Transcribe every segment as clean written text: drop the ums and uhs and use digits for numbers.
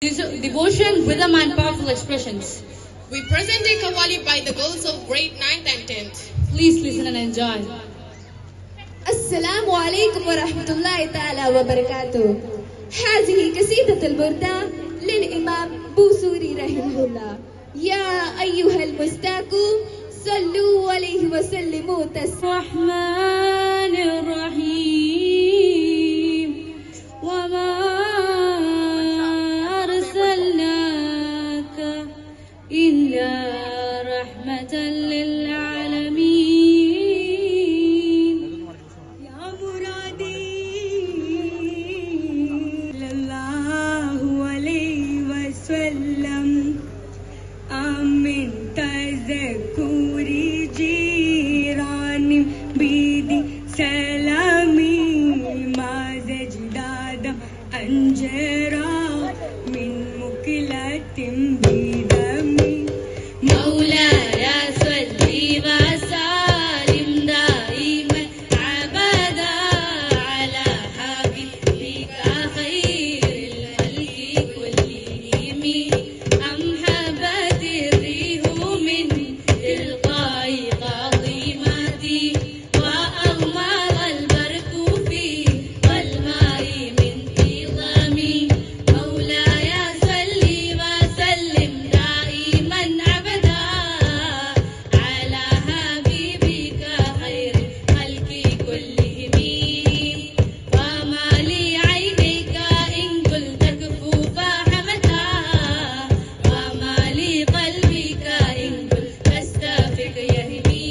Devotion, rhythm and powerful expressions. We present a Qawwali by the girls of grade 9th and 10th. Please listen and enjoy. السلام عليكم ورحمة الله تعالى وبركاته. هذه قصيدة البردة للإمام بوصيري رحمه الله. يا أيها المستاك صلوا عليه وسلموا الرحمن الرحيم وما أرسلناك إلا رحمة للعالمين. يا مرادي صلى الله عليه وسلم آمن تذكري جيران بيدي سلامي ما زجداد أنجرا من مكلة بدمي مولاي صلي وسلم دائما أبدا على حبيبك خير الخلق كلهم. أم حبت الريح من تلقاء قاضمتي وأغمر البرق في والماء من تظامي. مولاي صلي وسلم دائما أبدا على حبيبك خير الخلق كلهم. فما لي عينيك إن قلت كفوفا حمدا وما لي قلبك إن قلت أستغفرك يهمي.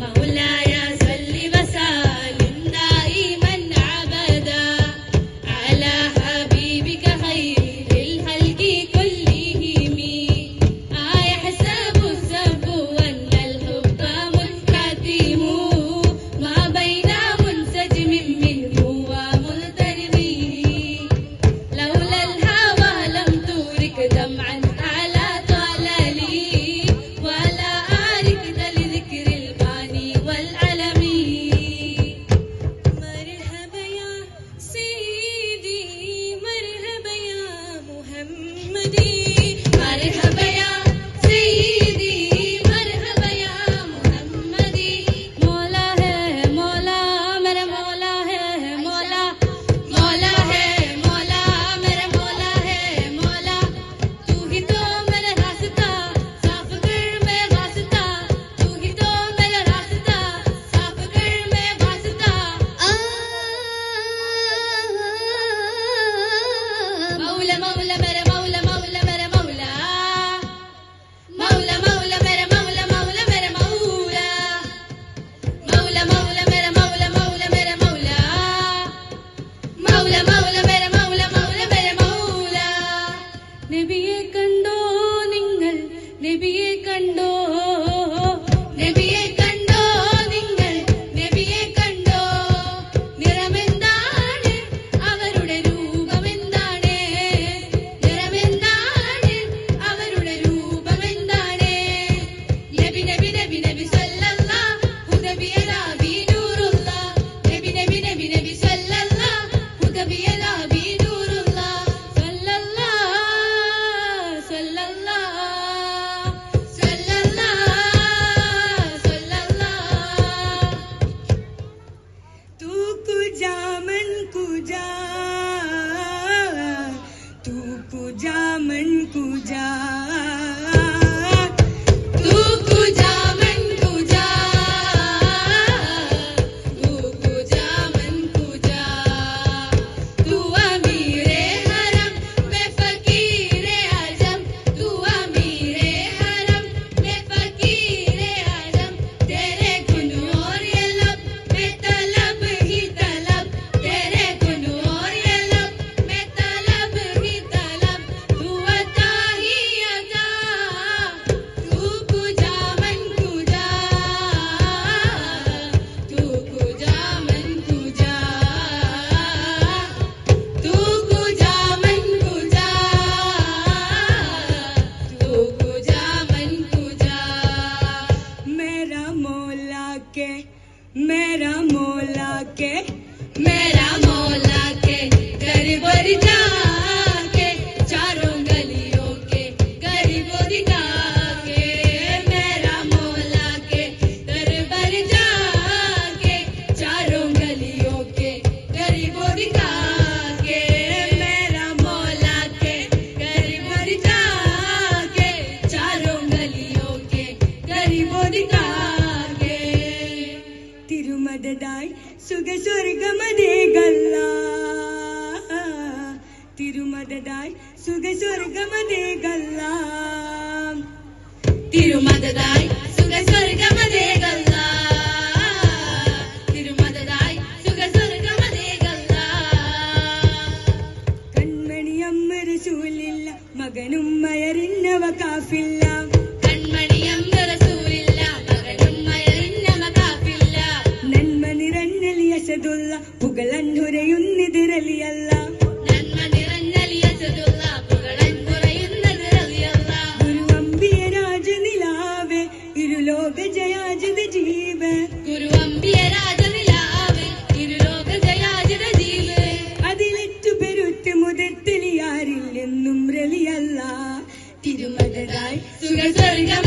مولاي صلي وسلم دائما أبدا على حبيبك خير الخلق كلهم. أيحسب السب أن الحب منكتم ما بين منسجم منه وملترم. لولا الهوى لم تورك دمعا على طلالي ولا أركد لذكر الباني والعلم. مرحبا يا سيدي مرحبا يا محمدي مرحبا يا سيدي مرحبا يا محمدي. مولا ہے مولا میرا مولا ہے مولا. مولا ہے مولا میرا مولا ہے مولا. تو ہی تو میرا راستہ صاف کر میں واسطہ. تو ہی تو میرا راستہ صاف کر میں واسطہ. مولا مولا میرا مولا مولا میرا مولا. مولا مولا میرا مولا مولا میرا مولا. مولا مولا میرا مولا مولا میرا مولا. مولا مولا میرا مولا مولا میرا مولا. നബിയെ കണ്ടോ നിങ്ങൾ നബിയെ കണ്ടോ നബിയെ കണ്ടോ നിങ്ങൾ നബിയെ കണ്ടോ. നിറമെന്താണ് അവരുടെ രൂപമെന്താണ്. നിറമെന്താണ് അവരുടെ രൂപമെന്താണ്. നബി നബി നബി നബി സല്ലല്ലാഹു നബി നൂറുള്ള. നബി നബി നബി നബി സല്ലല്ലാഹു നബി നൂറുള്ള. സല്ലല്ലാഹു സല്ലല്ലാഹു സല്ലല്ലാഹു സല്ലല്ലാഹു. तू कुजा मन कुजा तू कुजा मन कुजा तू कुजा मन कुजा. तू कुजा मन कुजा. तू अमीरे हरम मैं फकीरे आजम. तू अमीरे हरम मैं फकीरे आजम. तेरे गुन और ये लब मैं तलब ही तलब. तेरे गुन और ये लब मैं तलब ही तलब. तू अता ही തിരുമദതായി സുഖസ്വർഗമതേകല്ല തിരുമദതായി സുഖസ്വർഗമതേകല്ല തിരുമദതായി സുഖസ്വർഗമതേകല്ല കൺമണിയമ്മ റസൂലില്ല മകനും മയറിന്നവ കാഫില്ല കൺമണിയമ്മ റസൂലില്ല മകനും മയറിന്നവ കാഫില്ല നന്മ നിറഞ്ഞലി അസദുള്ള പുകളന്നുരയുന്നിതിരലിയല്ല നന്മ നിറഞ്ഞലി അസദുള്ള പുകളന്നുരയുന്നത് റളിയല്ല ഗുരു അമ്പിയ രാജനിലാവേ ഇരുലോക ജയാജിത ജീവ ഗുരു അമ്പിയ രാജനിലാവേ ഇരുലോക ജയാജിത ജീവ അതിലെറ്റു പെരുത്ത് മുതിർത്തലിയാരില്ലെന്നും റലിയല്ല തിരുമദതായി സുഖസ്വർഗം